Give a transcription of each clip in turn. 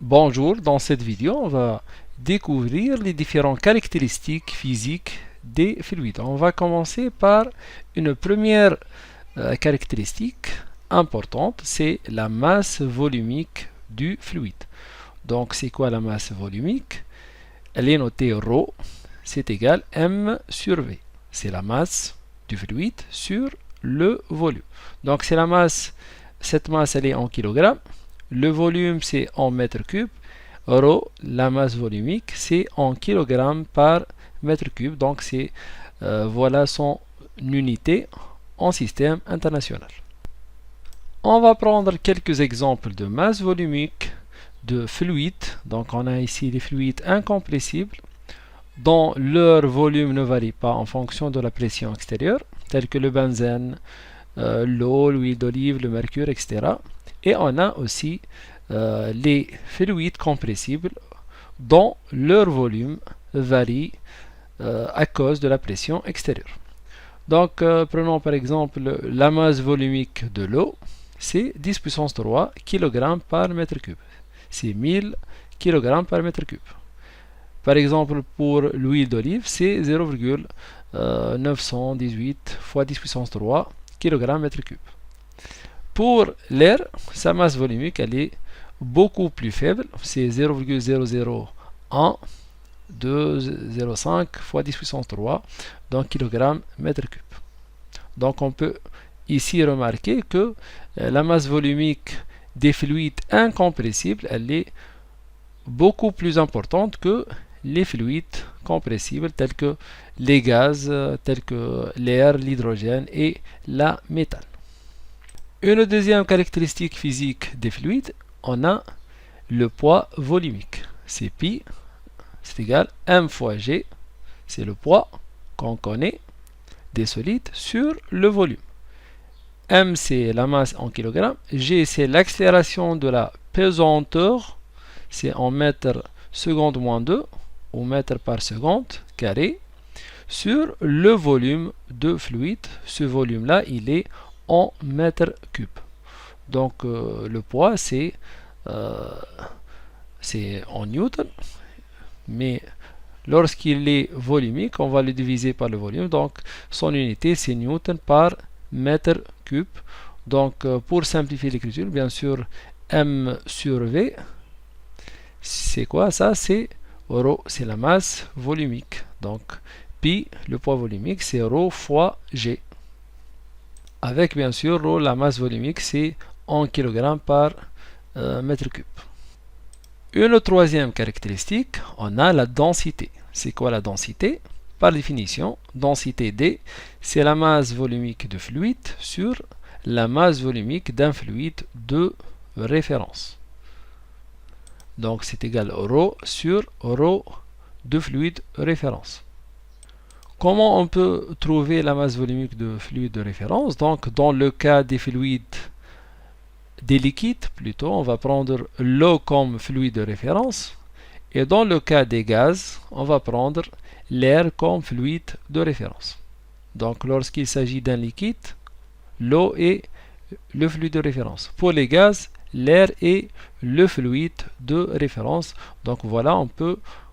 Bonjour, dans cette vidéo, on va découvrir les différentes caractéristiques physiques des fluides. On va commencer par une première caractéristique importante, c'est la masse volumique du fluide. Donc, c'est quoi la masse volumique? Elle est notée ρ, c'est égal m sur v. C'est la masse du fluide sur le volume. Donc, c'est la masse, cette masse, elle est en kilogrammes. Le volume, c'est en mètres cubes. ρ, la masse volumique, c'est en kilogrammes par mètre cube. Donc, c'est voilà son unité en système international. On va prendre quelques exemples de masse volumique de fluides. Donc, on a ici les fluides incompressibles dont leur volume ne varie pas en fonction de la pression extérieure, tels que le benzène, l'eau, l'huile d'olive, le mercure, etc. Et on a aussi les fluides compressibles dont leur volume varie à cause de la pression extérieure. Donc, prenons par exemple la masse volumique de l'eau, c'est 10 puissance 3 kg par mètre cube. C'est 1000 kg par mètre cube. Par exemple, pour l'huile d'olive, c'est 0,918 fois 10 puissance 3 kg mètre cube. Pour l'air, sa masse volumique elle est beaucoup plus faible, c'est 0,001205 fois 10 puissance 3 donc kg mètre cube. Donc on peut ici remarquer que la masse volumique des fluides incompressibles elle est beaucoup plus importante que les fluides compressibles tels que les gaz, tels que l'air, l'hydrogène et la méthane. Une deuxième caractéristique physique des fluides, on a le poids volumique. C'est pi, c'est égal m fois g, c'est le poids qu'on connaît des solides sur le volume. M c'est la masse en kilogrammes, g c'est l'accélération de la pesanteur, c'est en mètres seconde moins 2 ou mètres par seconde carré sur le volume de fluide. Ce volume là il est en mètres cubes. Donc le poids c'est en newton, mais lorsqu'il est volumique on va le diviser par le volume, donc son unité c'est newton par mètre cube. Donc pour simplifier l'écriture, bien sûr m sur v c'est quoi ça? C'est ρ, c'est la masse volumique. Donc pi, le poids volumique, c'est ρ fois g. Avec bien sûr ρ, la masse volumique, c'est en kg par mètre cube. Une troisième caractéristique, on a la densité. C'est quoi la densité? Par définition, densité D, c'est la masse volumique de fluide sur la masse volumique d'un fluide de référence. Donc c'est égal ρ sur ρ de fluide référence. Comment on peut trouver la masse volumique de fluide de référence? Donc dans le cas des fluides, des liquides plutôt, on va prendre l'eau comme fluide de référence. Et dans le cas des gaz, on va prendre l'air comme fluide de référence. Donc lorsqu'il s'agit d'un liquide, l'eau est le fluide de référence. Pour les gaz, l'air est le fluide de référence. Donc voilà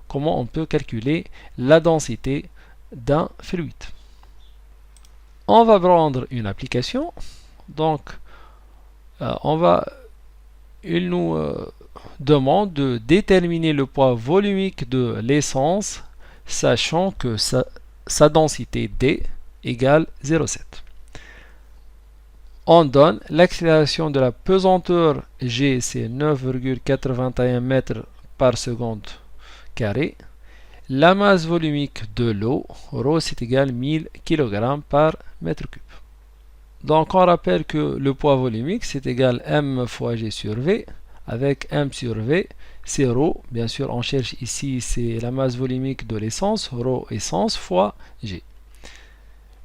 comment on peut calculer la densité d'un fluide. On va prendre une application. Donc il nous demande de déterminer le poids volumique de l'essence, sachant que sa densité D égale 0,7. On donne l'accélération de la pesanteur G, c'est 9,81 mètres par seconde carré. La masse volumique de l'eau, ρ, c'est égal 1000 kg par mètre cube. Donc on rappelle que le poids volumique, c'est égal m fois g sur v. Avec m sur v, c'est ρ. Bien sûr, on cherche ici, c'est la masse volumique de l'essence, ρ essence fois g.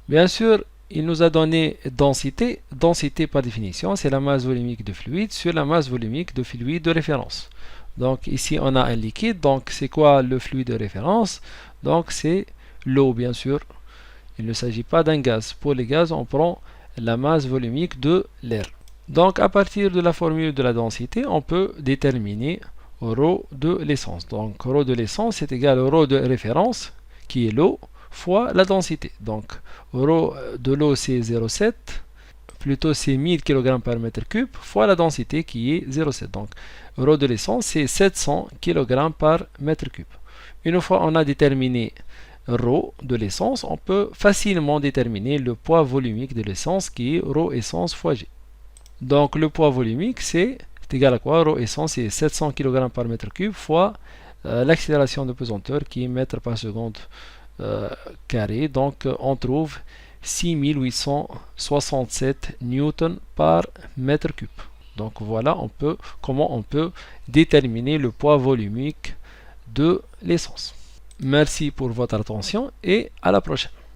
Bien sûr, il nous a donné densité. Densité par définition, c'est la masse volumique de fluide sur la masse volumique de fluide de référence. Donc ici, on a un liquide. Donc c'est quoi le fluide de référence? Donc c'est l'eau, bien sûr. Il ne s'agit pas d'un gaz. Pour les gaz, on prend la masse volumique de l'air. Donc à partir de la formule de la densité, on peut déterminer rho de l'essence. Donc rho de l'essence est égal au rho de référence, qui est l'eau, fois la densité. Donc rho de l'eau c'est 0,7, plutôt c'est 1000 kg par mètre cube, fois la densité qui est 0,7. Donc rho de l'essence c'est 700 kg par mètre cube. Une fois on a déterminé rho de l'essence, on peut facilement déterminer le poids volumique de l'essence qui est rho essence fois G. Donc le poids volumique c'est égal à quoi? Rho essence c'est 700 kg par mètre cube fois l'accélération de pesanteur qui est mètre par seconde carré. Donc on trouve 6867 newtons par mètre cube. Donc voilà comment on peut déterminer le poids volumique de l'essence. Merci pour votre attention et à la prochaine.